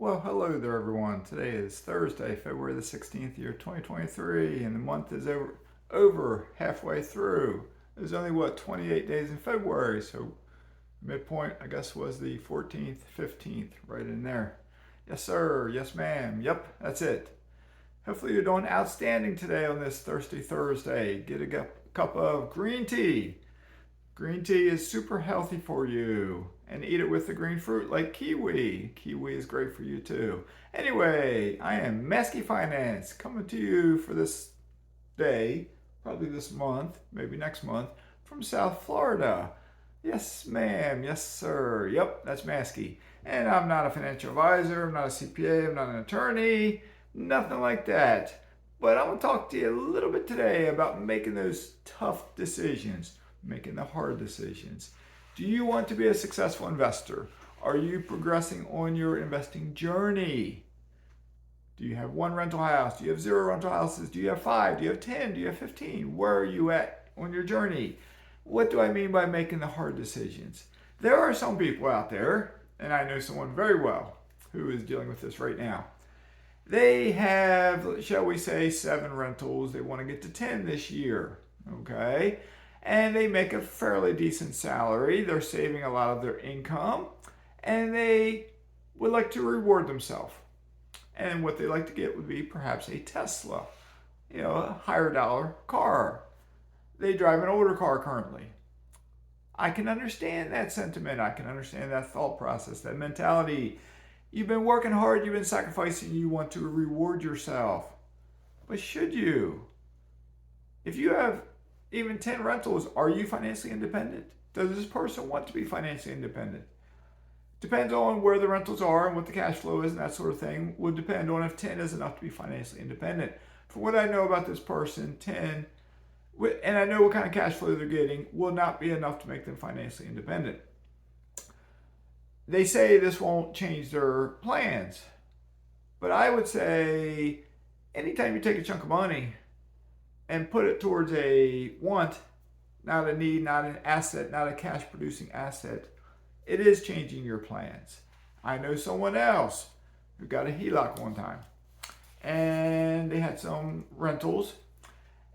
Well, hello there, everyone. Today is Thursday, February the 16th, year 2023, and the month is over halfway through. There's only, 28 days in February, so midpoint, I guess, was the 14th, 15th, right in there. Yes, sir. Yes, ma'am. Yep, that's it. Hopefully, you're doing outstanding today on this Thirsty Thursday. Get a cup of green tea. Green tea is super healthy for you. And eat it with the green fruit like kiwi. Kiwi is great for you too. Anyway, I am Mazske Finance coming to you for this day, probably this month, maybe next month, from South Florida. Yes, ma'am. Yes, sir. Yep, that's Mazske. And I'm not a financial advisor. I'm not a CPA. I'm not an attorney. Nothing like that. But I want to talk to you a little bit today about making those tough decisions, making the hard decisions. Do you want to be a successful investor? Are you progressing on your investing journey? Do you have one rental house? Do you have zero rental houses? Do you have 5? Do you have 10? Do you have 15? Where are you at on your journey? What do I mean by making the hard decisions? There are some people out there, and I know someone very well who is dealing with this right now. They have, shall we say, 7 rentals. They want to get to 10 this year. Okay? And they make a fairly decent salary. They're saving a lot of their income, and they would like to reward themselves. And what they like to get would be perhaps a Tesla, a higher dollar car. They drive an older car currently. I can understand that sentiment. I can understand that thought process, that mentality. You've been working hard, you've been sacrificing, you want to reward yourself. But should you? If you have even 10 rentals, are you financially independent? Does this person want to be financially independent? Depends on where the rentals are and what the cash flow is and that sort of thing. Would depend on if 10 is enough to be financially independent. From what I know about this person, 10, and I know what kind of cash flow they're getting, will not be enough to make them financially independent. They say this won't change their plans. But I would say anytime you take a chunk of money and put it towards a want, not a need, not an asset, not a cash producing asset, it is changing your plans. I know someone else who got a HELOC one time, and they had some rentals,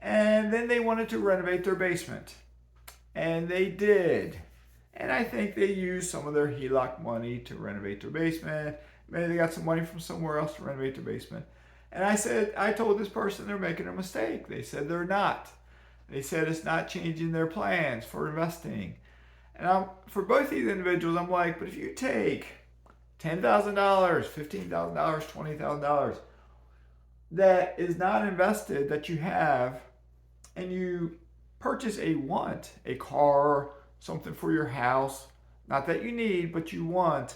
and then they wanted to renovate their basement, and they did. And I think they used some of their HELOC money to renovate their basement. Maybe they got some money from somewhere else to renovate their basement. And I told this person they're making a mistake. They said they're not. They said it's not changing their plans for investing. And for both these individuals, I'm like, but if you take $10,000, $15,000, $20,000 that is not invested, that you have, and you purchase a want, a car, something for your house, not that you need, but you want,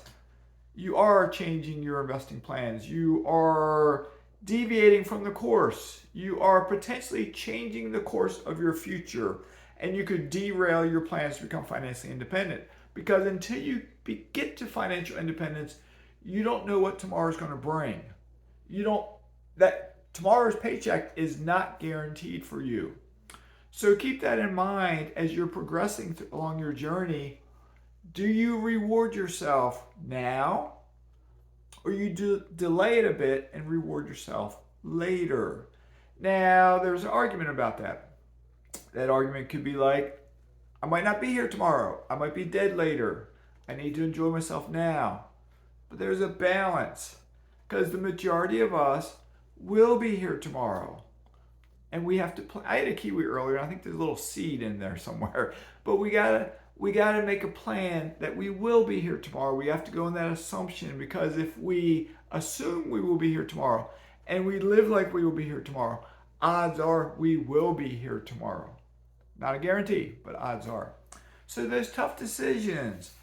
you are changing your investing plans. You are deviating from the course. You are potentially changing the course of your future, and you could derail your plans to become financially independent. Because until you get to financial independence, you don't know what tomorrow is going to bring. That tomorrow's paycheck is not guaranteed for you. So keep that in mind as you're progressing along your journey. Do you reward yourself now, or you delay it a bit and reward yourself later? Now, there's an argument about that. That argument could be like, I might not be here tomorrow. I might be dead later. I need to enjoy myself now. But there's a balance, because the majority of us will be here tomorrow. And we have to I had a kiwi earlier, and I think there's a little seed in there somewhere. But we gotta make a plan that we will be here tomorrow. We have to go in that assumption, because if we assume we will be here tomorrow and we live like we will be here tomorrow, odds are we will be here tomorrow. Not a guarantee, but odds are. So those tough decisions.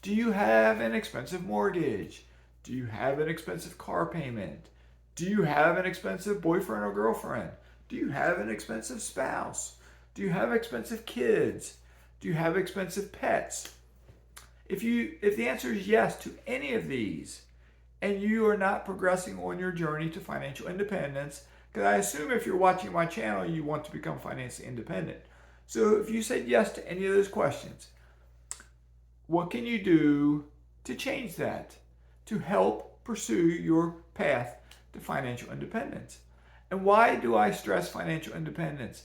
Do you have an expensive mortgage? Do you have an expensive car payment? Do you have an expensive boyfriend or girlfriend? Do you have an expensive spouse? Do you have expensive kids? Do you have expensive pets? If the answer is yes to any of these, and you are not progressing on your journey to financial independence, because I assume if you're watching my channel, you want to become financially independent. So if you said yes to any of those questions, what can you do to change that? To help pursue your path to financial independence. And why do I stress financial independence?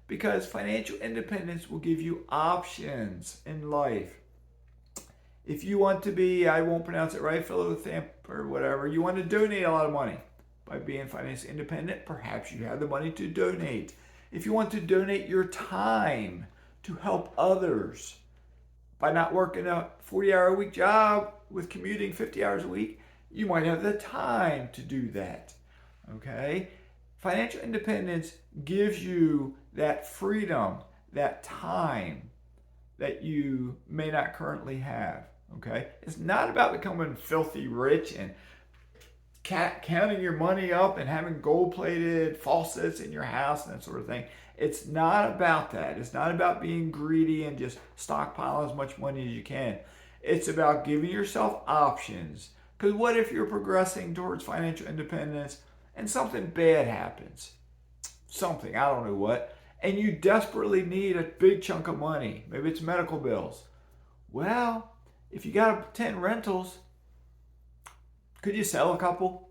Because financial independence will give you options in life. If you want to be, I won't pronounce it right, philanthropic or whatever, you want to donate a lot of money by being financially independent, perhaps you have the money to donate. If you want to donate your time to help others by not working a 40-hour-a-week job with commuting 50 hours a week, you might have the time to do that. Okay? Financial independence gives you that freedom, that time that you may not currently have. Okay? It's not about becoming filthy rich and counting your money up and having gold-plated faucets in your house and that sort of thing. It's not about that. It's not about being greedy and just stockpile as much money as you can. It's about giving yourself options. Because what if you're progressing towards financial independence and something bad happens? Something, I don't know what. And you desperately need a big chunk of money. Maybe it's medical bills. Well, if you got 10 rentals, could you sell a couple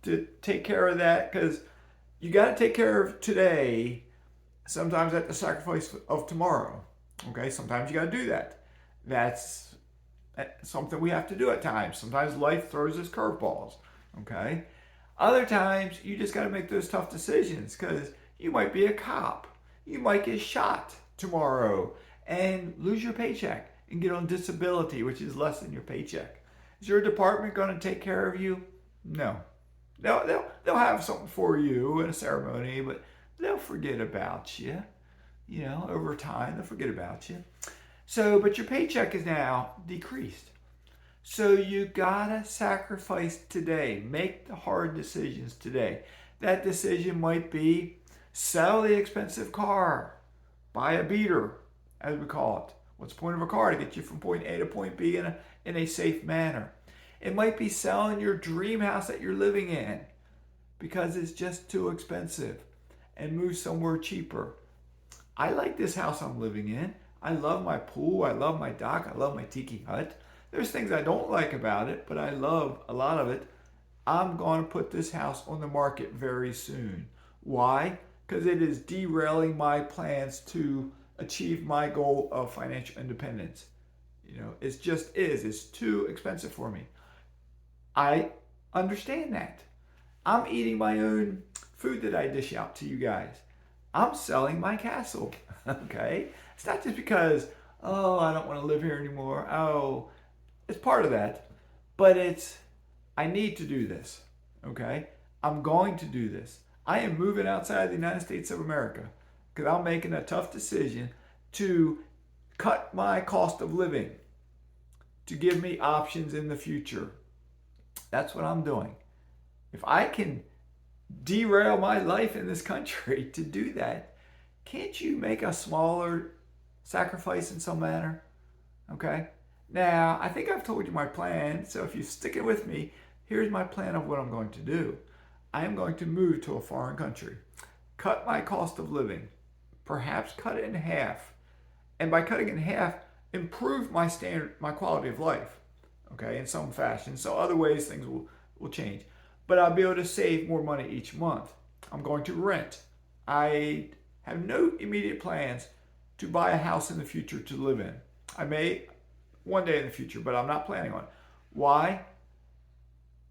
to take care of that? Because you got to take care of today, sometimes at the sacrifice of tomorrow. Okay, sometimes you got to do that. That's something we have to do at times. Sometimes life throws us curveballs. Okay, other times you just got to make those tough decisions because you might be a cop. You might get shot tomorrow and lose your paycheck and get on disability, which is less than your paycheck. Is your department going to take care of you? No. They'll have something for you in a ceremony, but they'll forget about you. You know, over time, they'll forget about you. So, but your paycheck is now decreased. So you gotta sacrifice today. Make the hard decisions today. That decision might be sell the expensive car, buy a beater, as we call it. What's the point of a car? To get you from point A to point B in a safe manner. It might be selling your dream house that you're living in because it's just too expensive and move somewhere cheaper. I like this house I'm living in. I love my pool. I love my dock. I love my tiki hut. There's things I don't like about it, but I love a lot of it. I'm going to put this house on the market very soon. Why? Because it is derailing my plans to achieve my goal of financial independence. You know, it just is. It's too expensive for me. I understand that. I'm eating my own food that I dish out to you guys. I'm selling my castle. Okay? It's not just because, oh, I don't want to live here anymore. Oh, it's part of that. But I need to do this. Okay? I'm going to do this. I am moving outside the United States of America because I'm making a tough decision to cut my cost of living to give me options in the future. That's what I'm doing. If I can derail my life in this country to do that, can't you make a smaller sacrifice in some manner? Okay? Now, I think I've told you my plan, so if you stick it with me, here's my plan of what I'm going to do. I am going to move to a foreign country, cut my cost of living, perhaps cut it in half, and by cutting it in half, improve my quality of life, okay, in some fashion. So other ways things will change. But I'll be able to save more money each month. I'm going to rent. I have no immediate plans to buy a house in the future to live in. I may one day in the future, but I'm not planning on it. Why?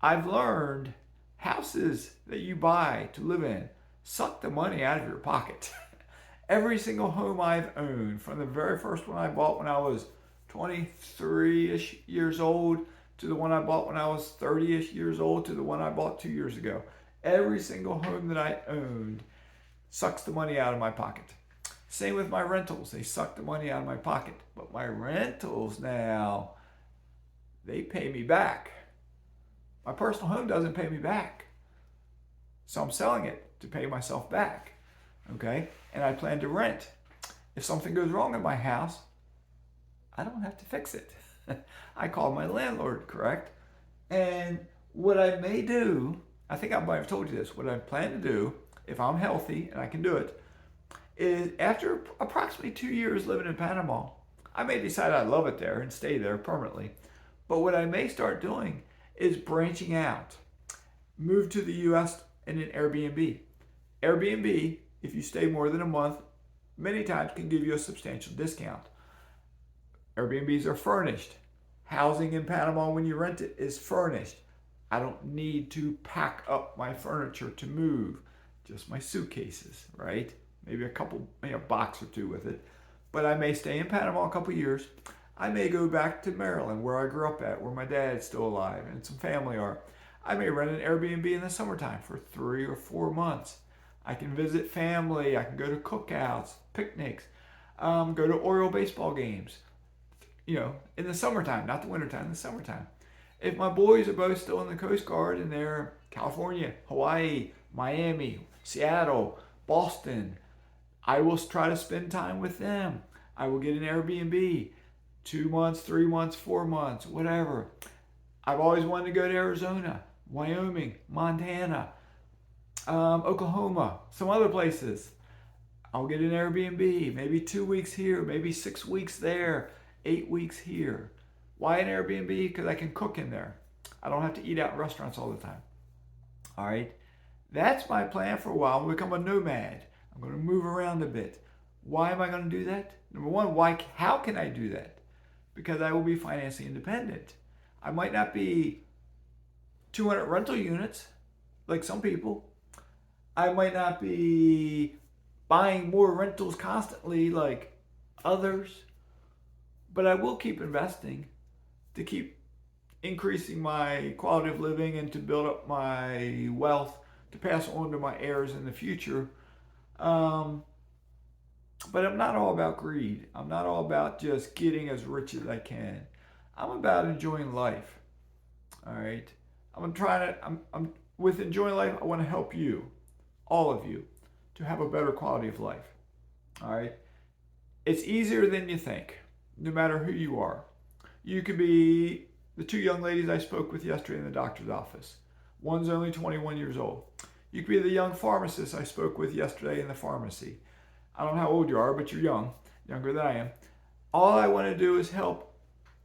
I've learned houses that you buy to live in suck the money out of your pocket. Every single home I've owned, from the very first one I bought when I was 23-ish years old, to the one I bought when I was 30-ish years old, to the one I bought 2 years ago. Every single home that I owned sucks the money out of my pocket. Same with my rentals. They suck the money out of my pocket. But my rentals now, they pay me back. My personal home doesn't pay me back. So I'm selling it to pay myself back. Okay? And I plan to rent. If something goes wrong in my house, I don't have to fix it. I call my landlord, correct? And what I may do, I think I might have told you this, what I plan to do, if I'm healthy and I can do it, is after approximately 2 years living in Panama, I may decide I love it there and stay there permanently. But what I may start doing is branching out. Move to the US in an Airbnb. Airbnb, if you stay more than a month, many times can give you a substantial discount. Airbnbs are furnished. Housing in Panama when you rent it is furnished. I don't need to pack up my furniture to move, just my suitcases, right? Maybe a box or two with it. But I may stay in Panama a couple years. I may go back to Maryland, where I grew up at, where my dad's still alive and some family are. I may rent an Airbnb in the summertime for 3 or 4 months. I can visit family. I can go to cookouts, picnics, go to Oriole baseball games. In the summertime, not the wintertime, the summertime. If my boys are both still in the Coast Guard and they're California, Hawaii, Miami, Seattle, Boston, I will try to spend time with them. I will get an Airbnb, 2 months, 3 months, 4 months, whatever. I've always wanted to go to Arizona, Wyoming, Montana, Oklahoma, some other places. I'll get an Airbnb, maybe 2 weeks here, maybe 6 weeks there, 8 weeks here. Why an Airbnb? Because I can cook in there. I don't have to eat out in restaurants all the time. All right. That's my plan for a while. I'm going to become a nomad. I'm going to move around a bit. Why am I going to do that? Number one, how can I do that? Because I will be financially independent. I might not be 200 rental units like some people. I might not be buying more rentals constantly like others. But I will keep investing to keep increasing my quality of living and to build up my wealth to pass on to my heirs in the future. But I'm not all about greed. I'm not all about just getting as rich as I can. I'm about enjoying life. All right. I'm with enjoying life. I want to help you, all of you, to have a better quality of life. All right. It's easier than you think, no matter who you are. You could be the 2 young ladies I spoke with yesterday in the doctor's office. One's only 21 years old. You could be the young pharmacist I spoke with yesterday in the pharmacy. I don't know how old you are, but you're young, younger than I am. All I want to do is help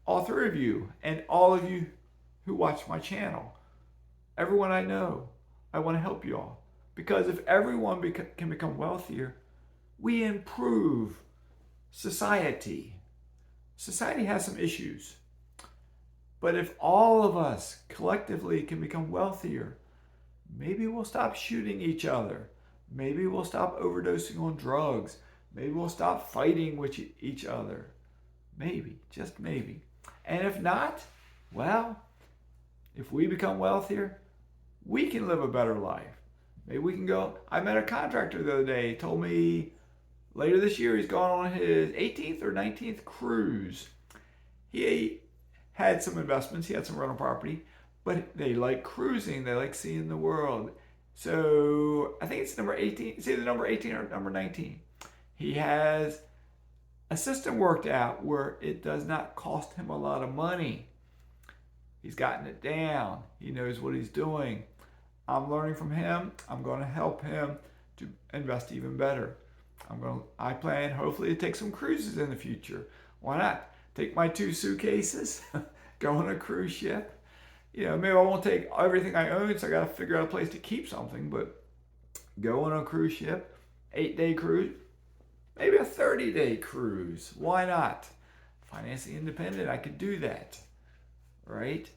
all 3 of you and all of you who watch my channel. Everyone I know, I want to help you all. Because if everyone can become wealthier, we improve society. Society has some issues. But if all of us collectively can become wealthier, maybe we'll stop shooting each other. Maybe we'll stop overdosing on drugs. Maybe we'll stop fighting with each other. Maybe, just maybe. And if not, well, if we become wealthier, we can live a better life. Maybe we can go. I met a contractor the other day. He told me later this year he's going on his 18th or 19th cruise. He had some investments. He had some rental property. But they like cruising. They like seeing the world. So I think it's number 18. It's either number 18 or number 19. He has a system worked out where it does not cost him a lot of money. He's gotten it down. He knows what he's doing. I'm learning from him. I'm going to help him to invest even better. I plan hopefully to take some cruises in the future. Why not? Take my 2 suitcases, go on a cruise ship. Maybe I won't take everything I own, so I got to figure out a place to keep something, but go on a cruise ship, 8-day cruise, maybe a 30-day cruise. Why not? Financially independent, I could do that. Right?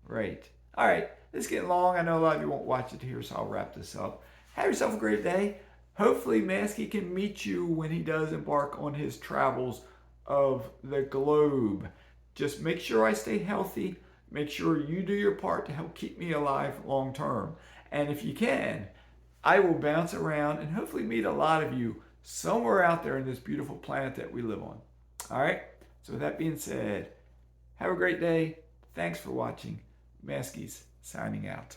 Right. All right. This is getting long. I know a lot of you won't watch it here, so I'll wrap this up. Have yourself a great day. Hopefully, Mazske can meet you when he does embark on his travels of the globe. Just make sure I stay healthy. Make sure you do your part to help keep me alive long term. And if you can, I will bounce around and hopefully meet a lot of you somewhere out there in this beautiful planet that we live on. All right? So with that being said, have a great day. Thanks for watching. Mazke's signing out.